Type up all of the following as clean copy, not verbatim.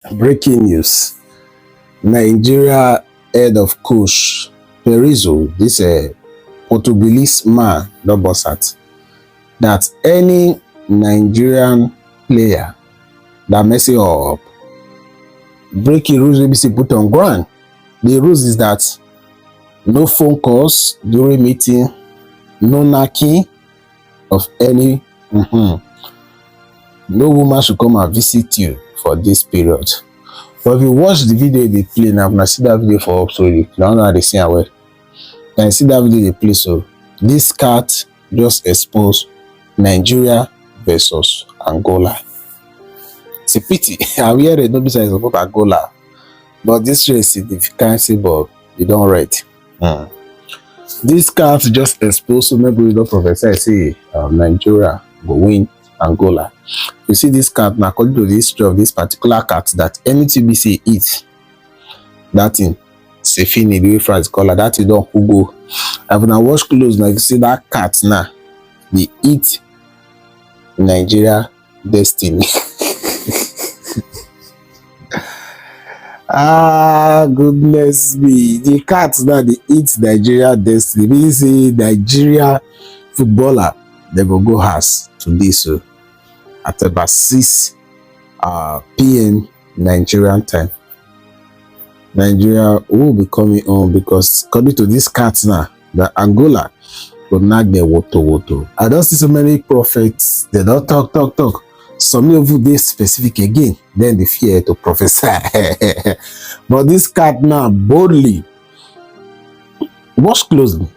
Breaking news. Nigeria head of coach Perizzo, this Portuguese man, don burst out that any Nigerian player that messing up, breaking rules wey be put on ground. The rules is that no phone calls during meeting, no knocking of any no woman should come and visit you for this period. But if you watch the video they play now, I see that video for up, so you don't know how they see am well. And see that video they play, so this cat just exposed Nigeria versus Angola. It's a pity. I'm hearing no business about Angola, but this race significancy, but you don't rate. This cat just exposed, so maybe we don't prophesy say Nigeria will win Angola. You see this cat now, according to the history of this particular cat, that anything we say eat, that thing say fini the way France color, that thing don't go. And when I watch close now, you see that cat now, they eat Nigeria destiny. Ah, goodness me. The cats now, they eat Nigeria destiny. Meaning say Nigeria footballer, they go house today, so at about 6 p.m. Nigerian time. Nigeria will be coming on because according to these cats now, the Angola will not get woto. I don't see so many prophets, they don't talk. Some of they specific again, then they fear to prophesy. But this cat now boldly, watch closely.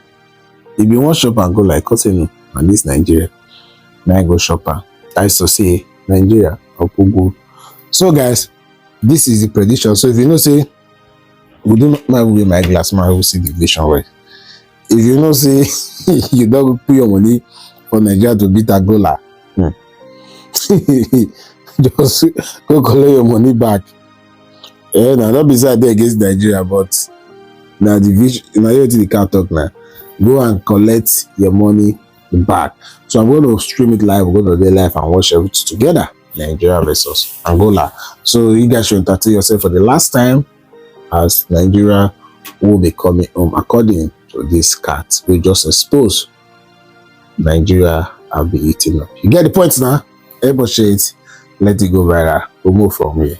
If you want shop Angola, I can't say no, and this Nigeria, now I go shopper. I used to say Nigeria or Pogo. So guys, this is the prediction. So if you know say we do not mind with my glass, man, I will see the vision right. If you know say you don't put your money for Nigeria to beat Angola, just go collect your money back. Yeah, now not beside there against Nigeria, but now the vision, now you can't talk now. Go and collect your money back. So I'm going to stream it live. We're going to do live and watch everything together. Nigeria versus Angola. So you guys should entertain yourself for the last time, as Nigeria will be coming home. According to this cat, we just expose Nigeria. I'll be eating up. You get the points now. Everybody shades. Let it go viral. We'll move from here.